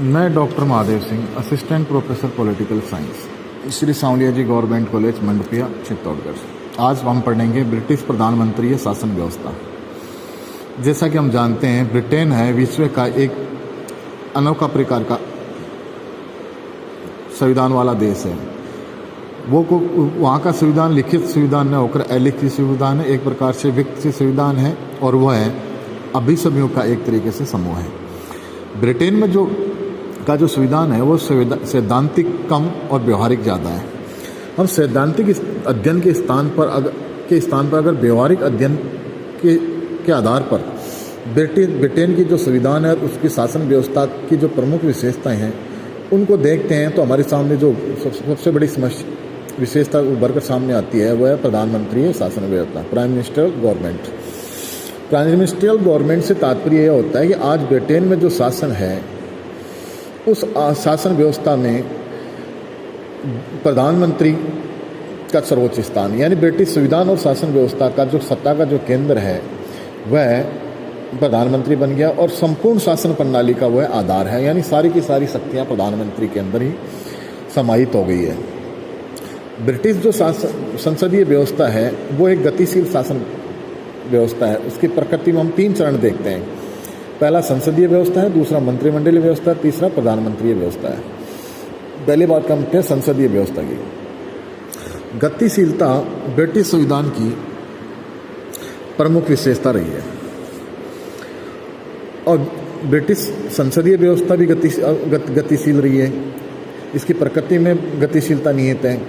मैं doctor Mahadev Singh, assistant professor political science, Shri Sanwaliya ji government college Mandapiya, Chittorgarh. आज हम पढ़ेंगे ब्रिटिश प्रधानमंत्री शासन व्यवस्था। जैसा कि हम जानते हैं, ब्रिटेन है विश्व का एक अनोखा प्रकार का संविधान वाला देश है। वहाँ का संविधान लिखित संविधान न होकर अलिखित संविधान है, एक प्रकार से विकसित संविधान है, और वह है अभिसमयों का एक तरीके से समूह है। ब्रिटेन में जो संविधान है वो सैद्धांतिक कम और व्यवहारिक ज़्यादा है। हम सैद्धांतिक अध्ययन के स्थान पर अगर व्यवहारिक अध्ययन के आधार पर ब्रिटेन की जो संविधान है उसकी शासन व्यवस्था की जो प्रमुख विशेषताएं हैं उनको देखते हैं, तो हमारे सामने जो सबसे बड़ी विशेषता उभर कर सामने आती है वह है प्रधानमंत्री शासन व्यवस्था, prime minister government. Prime ministerial government से तात्पर्य यह होता है कि आज ब्रिटेन में जो शासन है उस शासन व्यवस्था में प्रधानमंत्री का सर्वोच्च स्थान, यानी ब्रिटिश संविधान और शासन व्यवस्था का जो सत्ता का जो केंद्र है वह प्रधानमंत्री बन गया, और संपूर्ण शासन प्रणाली का वह आधार है, यानी सारी की सारी शक्तियाँ प्रधानमंत्री के अंदर ही समाहित हो गई है। ब्रिटिश जो संसदीय व्यवस्था है वो एक गतिशील शासन व्यवस्था है। उसकी प्रकृति में हम 3 चरण देखते हैं। पहला संसदीय व्यवस्था है, दूसरा मंत्रिमंडलीय व्यवस्था है, तीसरा प्रधानमंत्री व्यवस्था है। पहली बात करते हैं संसदीय व्यवस्था की। गतिशीलता ब्रिटिश संविधान की प्रमुख विशेषता रही है, और ब्रिटिश संसदीय व्यवस्था भी गतिशील रही है। इसकी प्रकृति में गतिशीलता निहित है।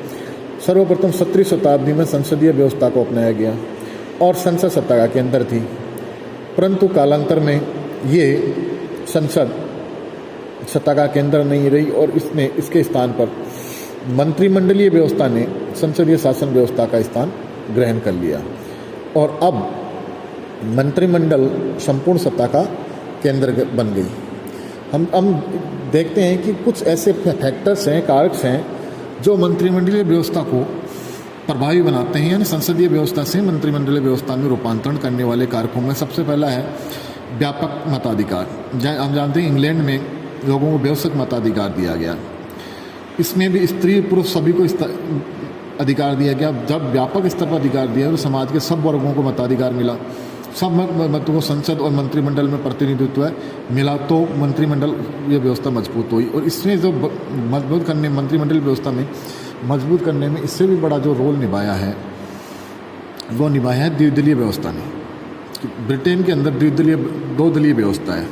सर्वप्रथम 17वीं शताब्दी में संसदीय व्यवस्था को अपनाया गया और संसद सत्ता का केंद्र थी, परंतु कालांतर में ये संसद सत्ता का केंद्र नहीं रही और इसके स्थान पर मंत्रिमंडलीय व्यवस्था ने संसदीय शासन व्यवस्था का स्थान ग्रहण कर लिया, और अब मंत्रिमंडल संपूर्ण सत्ता का केंद्र बन गई। हम देखते हैं कि कुछ ऐसे फैक्टर्स हैं, कारक हैं जो मंत्रिमंडलीय व्यवस्था को प्रभावी बनाते हैं, यानी संसदीय व्यवस्था से मंत्रिमंडलीय व्यवस्था में रूपांतरण करने वाले कारकों में सबसे पहला है व्यापक मताधिकार। हम जानते हैं इंग्लैंड में लोगों को व्यापक मताधिकार दिया गया। इसमें भी स्त्री पुरुष सभी को अधिकार दिया गया। जब व्यापक स्तर पर अधिकार दिया तो समाज के सब वर्गों को मताधिकार मिला, सब मतों को संसद और मंत्रिमंडल में प्रतिनिधित्व मिला, तो मंत्रिमंडल ये व्यवस्था मजबूत हुई। और इसमें जो मंत्रिमंडल व्यवस्था में मजबूत करने में इससे भी बड़ा जो रोल निभाया है वो निभाया है द्विदलीय व्यवस्था ने। ब्रिटेन के अंदर 2 दलीय व्यवस्था है।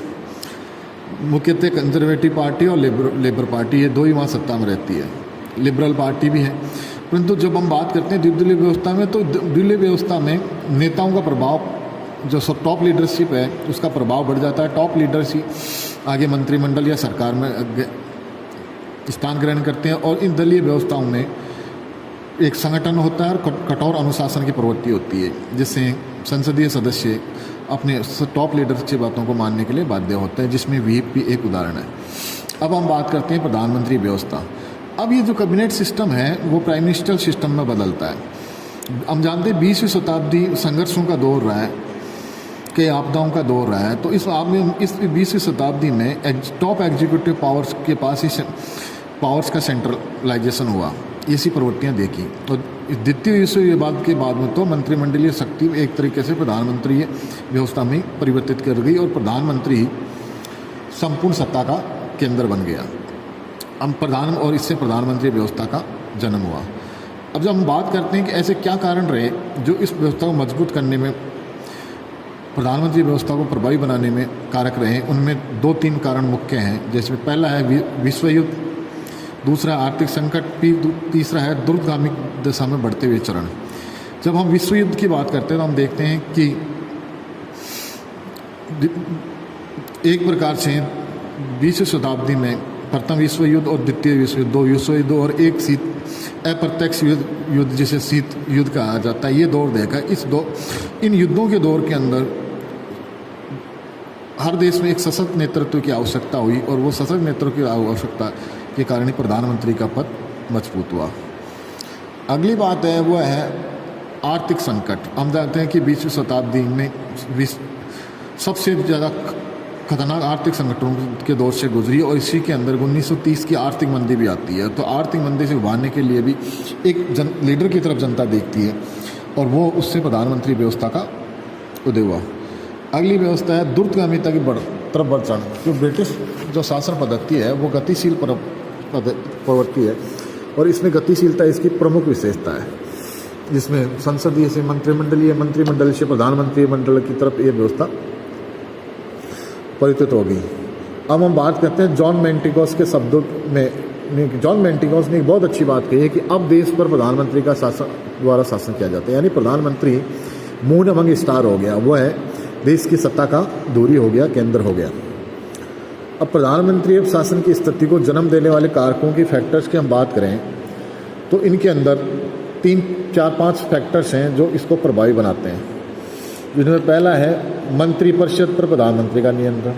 मुख्यतः कंजर्वेटिव पार्टी और लेबर पार्टी, ये 2 ही वहाँ सत्ता में रहती है। लिबरल पार्टी भी है, परंतु जब हम बात करते हैं द्विदलीय व्यवस्था में, तो द्विदलीय व्यवस्था में नेताओं का प्रभाव, जो सब टॉप लीडरशिप है उसका प्रभाव बढ़ जाता है। टॉप लीडरशिप आगे मंत्रिमंडल या सरकार में स्थान ग्रहण करते हैं, और इन दलीय व्यवस्थाओं में एक संगठन होता है और कठोर अनुशासन की प्रवृत्ति होती है, जिससे संसदीय सदस्य अपने टॉप लीडर की बातों को मानने के लिए बाध्य होते हैं, जिसमें व्हीप भी एक उदाहरण है। अब हम बात करते हैं प्रधानमंत्री व्यवस्था। अब ये जो कैबिनेट सिस्टम है वो प्राइम मिनिस्टर सिस्टम में बदलता है। हम जानते हैं 20वीं शताब्दी संघर्षों का दौर रहा है, कई आपदाओं का दौर रहा है, तो इस 20वीं शताब्दी में टॉप एग्जीक्यूटिव पावर्स के पास ही पावर्स का सेंट्रलाइजेशन हुआ। ऐसी प्रवृत्तियाँ देखी, और द्वितीय विश्व युद्ध के बाद में तो मंत्रिमंडलीय शक्ति एक तरीके से प्रधानमंत्री व्यवस्था में परिवर्तित कर गई, और प्रधानमंत्री संपूर्ण सत्ता का केंद्र बन गया। और इससे प्रधानमंत्री व्यवस्था का जन्म हुआ। अब जब हम बात करते हैं कि ऐसे क्या कारण रहे जो इस व्यवस्था को मजबूत करने में, प्रधानमंत्री व्यवस्था को प्रभावी बनाने में कारक रहे, उनमें 2-3 कारण मुख्य हैं। जैसे पहला है विश्व युद्ध, दूसरा आर्थिक संकट, तीसरा है द्रुतगामी दिशा में बढ़ते हुए चरण। जब हम विश्व युद्ध की बात करते हैं तो हम देखते हैं कि एक प्रकार से 20वीं शताब्दी में प्रथम विश्व युद्ध और द्वितीय विश्व युद्ध, 2 विश्व युद्ध और एक अप्रत्यक्ष युद्ध जिसे शीत युद्ध कहा जाता है, ये दौर देखा। इन युद्धों के दौर के अंदर हर देश में एक सशक्त नेतृत्व की आवश्यकता हुई, और वो सशक्त नेतृत्व की आवश्यकता के कारण ही प्रधानमंत्री का पद मजबूत हुआ। अगली बात है वो है आर्थिक संकट। हम जानते हैं कि 20वीं शताब्दी में सबसे ज़्यादा खतरनाक आर्थिक संकटों के दौर से गुजरी और इसी के अंदर 1930 की आर्थिक मंदी भी आती है। तो आर्थिक मंदी से उभारने के लिए भी एक लीडर की तरफ जनता देखती है और वो उससे प्रधानमंत्री व्यवस्था का उदय हुआ। अगली व्यवस्था है द्रुतगामिता की तरफ बढ़ चढ़ना। जो ब्रिटिश जो शासन पद्धति है वो गतिशील प्रवृत्ति है और इसमें गतिशीलता इसकी प्रमुख विशेषता है, जिसमें संसदीय से मंत्रिमंडल से प्रधानमंत्री मंडल की तरफ ये व्यवस्था परिवर्तित होगी। अब हम बात करते हैं जॉन मेंटिगोस के शब्दों में। जॉन मेंटिगोस ने एक बहुत अच्छी बात कही है कि अब देश पर प्रधानमंत्री का द्वारा शासन किया जाता है, यानी प्रधानमंत्री मून अमंग स्टार हो गया, वो है देश की सत्ता का धुरी हो गया, केंद्र हो गया। अब प्रधानमंत्री अब शासन की स्थिति को जन्म देने वाले कारकों की फैक्टर्स की हम बात करें तो इनके अंदर 3, 4, 5 फैक्टर्स हैं जो इसको प्रभावी बनाते हैं, जिनमें पहला है मंत्रिपरिषद पर प्रधानमंत्री का नियंत्रण।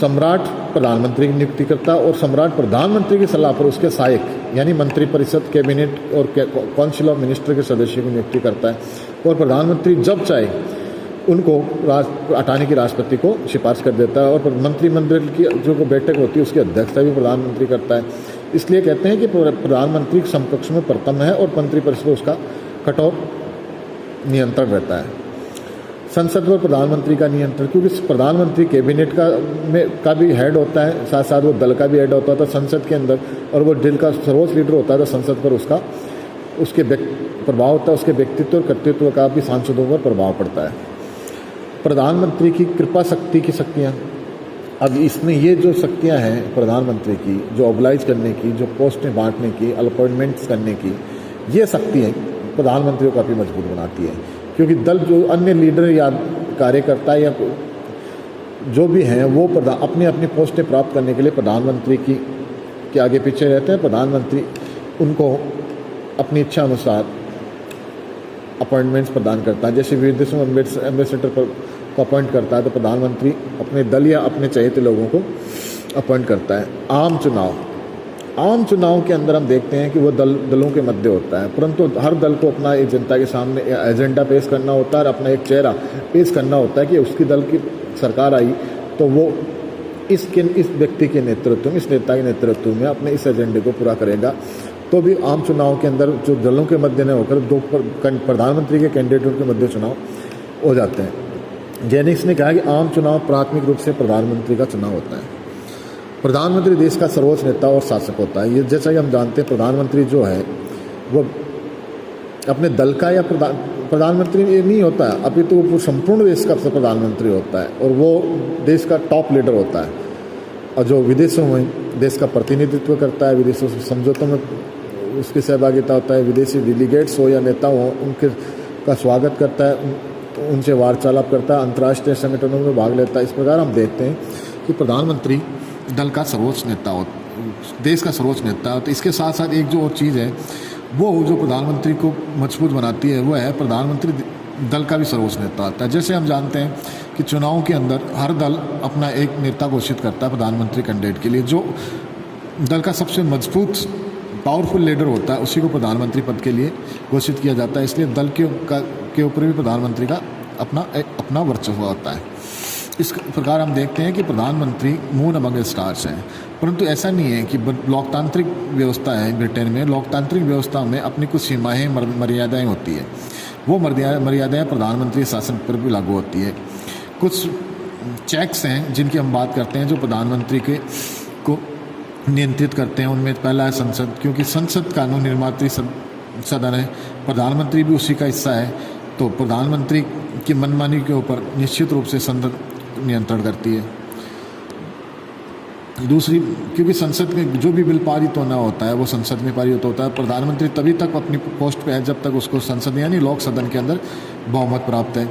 सम्राट प्रधानमंत्री की नियुक्ति करता और सम्राट प्रधानमंत्री की सलाह पर उसके सहायक यानी मंत्रिपरिषद, कैबिनेट और काउंसिल ऑफ मिनिस्टर के सदस्यों की नियुक्ति करता है और प्रधानमंत्री जब चाहे उनको हटाने की राष्ट्रपति को सिफारिश कर देता है और मंत्रिमंडल की जो बैठक होती है उसकी अध्यक्षता भी प्रधानमंत्री करता है। इसलिए कहते हैं कि प्रधानमंत्री समकक्ष में प्रथम है और मंत्रिपरिषद उसका कठोर नियंत्रण रहता है। संसद पर प्रधानमंत्री का नियंत्रण, क्योंकि प्रधानमंत्री कैबिनेट का भी हेड होता है, साथ साथ वो दल का भी हेड होता है, तो संसद के अंदर, और वो दल का सर्वोच्च लीडर होता है, तो संसद पर उसके प्रभाव होता है, उसके व्यक्तित्व और कर्तृत्व का भी सांसदों पर प्रभाव पड़ता है। प्रधानमंत्री की कृपा शक्ति की शक्तियाँ, अब इसमें ये जो शक्तियाँ हैं प्रधानमंत्री की, जो ऑबलाइज करने की, जो पोस्टें बांटने की, अपॉइंटमेंट्स करने की, ये शक्तियाँ प्रधानमंत्री को काफ़ी मजबूत बनाती है, क्योंकि दल जो अन्य लीडर या कार्यकर्ता या जो भी हैं वो अपनी अपनी पोस्टें प्राप्त करने के लिए प्रधानमंत्री के आगे पीछे रहते हैं। प्रधानमंत्री उनको अपनी इच्छा अनुसार अपॉइंटमेंट्स प्रदान करता है। जैसे विदेशों में एम्बेसडर को अपॉइंट करता है तो प्रधानमंत्री अपने दल या अपने चहेते लोगों को अपॉइंट करता है। आम चुनाव के अंदर हम देखते हैं कि वो दलों के मध्य होता है, परंतु हर दल को अपना एक जनता के सामने एजेंडा पेश करना होता है और अपना एक चेहरा पेश करना होता है कि उसकी दल की सरकार आई तो वो इस व्यक्ति के नेतृत्व में, इस नेता के नेतृत्व में अपने इस एजेंडे को पूरा करेगा। तो भी आम चुनाव के अंदर जो दलों के मध्य न होकर दो प्रधानमंत्री के कैंडिडेट के मध्य चुनाव हो जाते हैं। जेनिक्स ने कहा कि आम चुनाव प्राथमिक रूप से प्रधानमंत्री का चुनाव होता है। प्रधानमंत्री देश का सर्वोच्च नेता और शासक होता है। ये जैसा कि हम जानते हैं प्रधानमंत्री जो है वो अपने दल का या प्रधानमंत्री ये नहीं होता है, अभी तो वो संपूर्ण देश का प्रधानमंत्री होता है और वो देश का टॉप लीडर होता है, और जो विदेशों में देश का प्रतिनिधित्व करता है, विदेशों से समझौतों में उसकी सहभागिता होता है, विदेशी डेलीगेट्स हो या नेता हो उनके का स्वागत करता है, उनसे वार्तालाप करता है, अंतर्राष्ट्रीय संगठनों में भाग लेता है। इस प्रकार हम देखते हैं कि प्रधानमंत्री दल का सर्वोच्च नेता हो, देश का सर्वोच्च नेता हो। तो इसके साथ साथ एक जो और चीज़ है वो जो प्रधानमंत्री को मजबूत बनाती है वो है प्रधानमंत्री दल का भी सर्वोच्च नेता होता है। जैसे हम जानते हैं कि चुनाव के अंदर हर दल अपना एक नेता घोषित करता है प्रधानमंत्री कैंडिडेट के लिए। जो दल का सबसे मजबूत पावरफुल लीडर होता है उसी को प्रधानमंत्री पद के लिए घोषित किया जाता है। इसलिए दल के ऊपर भी प्रधानमंत्री का अपना वर्चस्व होता है। इस प्रकार हम देखते हैं कि प्रधानमंत्री मून अमंग स्टार्स हैं, परंतु ऐसा नहीं है कि लोकतांत्रिक व्यवस्था है ब्रिटेन में। लोकतांत्रिक व्यवस्था में अपनी कुछ सीमाएँ मर्यादाएँ होती है, वो मर्यादाएँ प्रधानमंत्री शासन पर भी लागू होती है। कुछ चेक्स हैं जिनकी हम बात करते हैं जो प्रधानमंत्री को नियंत्रित करते हैं। उनमें पहला है संसद, क्योंकि संसद कानून निर्मात्री सदन है, प्रधानमंत्री भी उसी का हिस्सा है, तो प्रधानमंत्री की मनमानी के ऊपर निश्चित रूप से संसद नियंत्रण करती है। दूसरी, क्योंकि संसद में जो भी बिल पारित होना होता है वो संसद में पारित होता है। प्रधानमंत्री तभी तक अपनी पोस्ट पे है जब तक उसको संसद यानी लोक सदन के अंदर बहुमत प्राप्त है।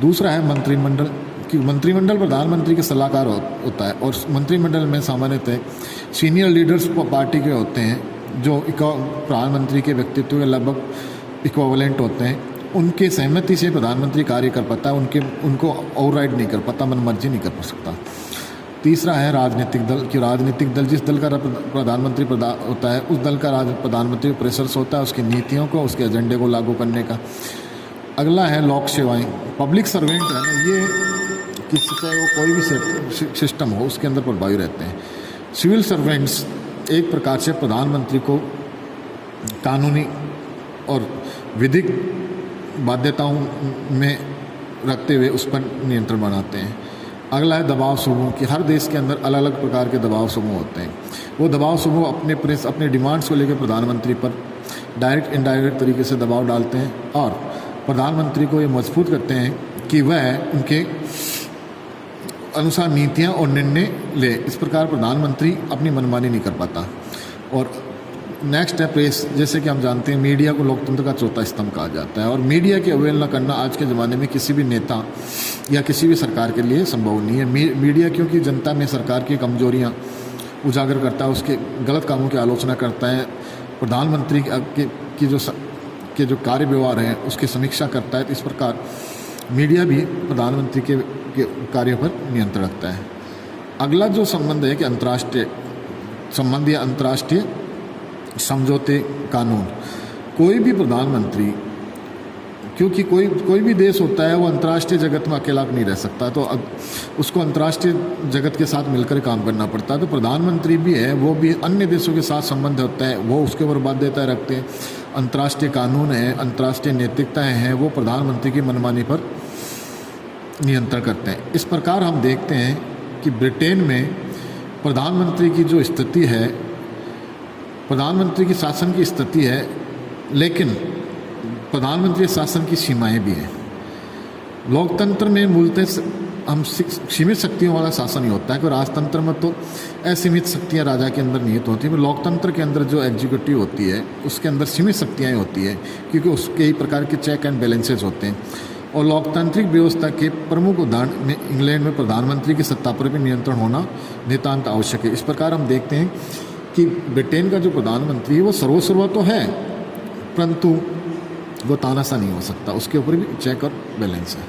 दूसरा है मंत्रिमंडल, कि मंत्रिमंडल प्रधानमंत्री के सलाहकार होता है और मंत्रिमंडल में सामान्यतः सीनियर लीडर्स पार्टी के होते हैं जो प्रधानमंत्री के व्यक्तित्व के लगभग इक्विवेलेंट होते हैं। उनके सहमति से प्रधानमंत्री कार्य कर पाता है, उनको ओवरराइड नहीं कर पाता, मनमर्जी नहीं कर सकता। तीसरा है राजनीतिक दल, कि राजनीतिक दल जिस दल का प्रधानमंत्री होता है उस दल का प्रधानमंत्री प्रेशर्स होता है उसकी नीतियों को, उसके एजेंडे को लागू करने का। अगला है लोक सेवाएं, पब्लिक सर्वेंट है ना, ये कि चाहे वो कोई भी सिस्टम हो उसके अंदर प्रभावी रहते हैं। सिविल सर्वेंट्स एक प्रकार से प्रधानमंत्री को कानूनी और विधिक बाध्यताओं में रखते हुए उस पर नियंत्रण बनाते हैं। अगला है दबाव समूह कि हर देश के अंदर अलग अलग प्रकार के दबाव समूह होते हैं। वो दबाव समूह अपने डिमांड्स को लेकर प्रधानमंत्री पर डायरेक्ट इनडायरेक्ट तरीके से दबाव डालते हैं और प्रधानमंत्री को ये मजबूत करते हैं कि वह उनके अनुसार नीतियाँ और निर्णय ले। इस प्रकार प्रधानमंत्री अपनी मनमानी नहीं कर पाता। और नेक्स्ट है प्रेस। जैसे कि हम जानते हैं मीडिया को लोकतंत्र का चौथा स्तंभ कहा जाता है और मीडिया की अवहेलना करना आज के ज़माने में किसी भी नेता या किसी भी सरकार के लिए संभव नहीं है। मीडिया क्योंकि जनता में सरकार की कमजोरियां उजागर करता है, उसके गलत कामों की आलोचना करता है, प्रधानमंत्री के जो कार्य व्यवहार हैं उसकी समीक्षा करता है। तो इस प्रकार मीडिया भी प्रधानमंत्री के कार्यों पर नियंत्रण रखता है। अगला जो संबंध है कि अंतर्राष्ट्रीय संबंध या अंतर्राष्ट्रीय समझौते कानून। कोई भी प्रधानमंत्री, क्योंकि कोई भी देश होता है वो अंतर्राष्ट्रीय जगत में अकेला नहीं रह सकता, तो उसको अंतर्राष्ट्रीय जगत के साथ मिलकर काम करना पड़ता है। तो प्रधानमंत्री भी है, वो भी अन्य देशों के साथ संबंध होता है, वो उसके ऊपर बाध्यता रखते हैं। अंतर्राष्ट्रीय कानून है, अंतर्राष्ट्रीय नैतिकताएँ हैं, वो प्रधानमंत्री की मनमानी पर नियंत्रण करते हैं। इस प्रकार हम देखते हैं कि ब्रिटेन में प्रधानमंत्री की जो स्थिति है, प्रधानमंत्री की शासन की स्थिति है, लेकिन प्रधानमंत्री शासन की सीमाएं भी हैं। लोकतंत्र में मूलतः हम सीमित शक्तियों वाला शासन ही होता है, कि राजतंत्र में तो असीमित शक्तियां राजा के अंदर निहित होती हैं। लोकतंत्र के अंदर जो एग्जीक्यूटिव होती है उसके अंदर सीमित शक्तियाँ होती है, क्योंकि उसके ही प्रकार के चेक एंड बैलेंसेज होते हैं। और लोकतांत्रिक व्यवस्था के प्रमुख उदाहरण में इंग्लैंड में प्रधानमंत्री की सत्ता पर भी नियंत्रण होना नितांत आवश्यक है। इस प्रकार हम देखते हैं कि ब्रिटेन का जो प्रधानमंत्री है वो सर्वसर्वा तो है, परंतु वो तानाशाह नहीं हो सकता, उसके ऊपर भी चेक और बैलेंस है।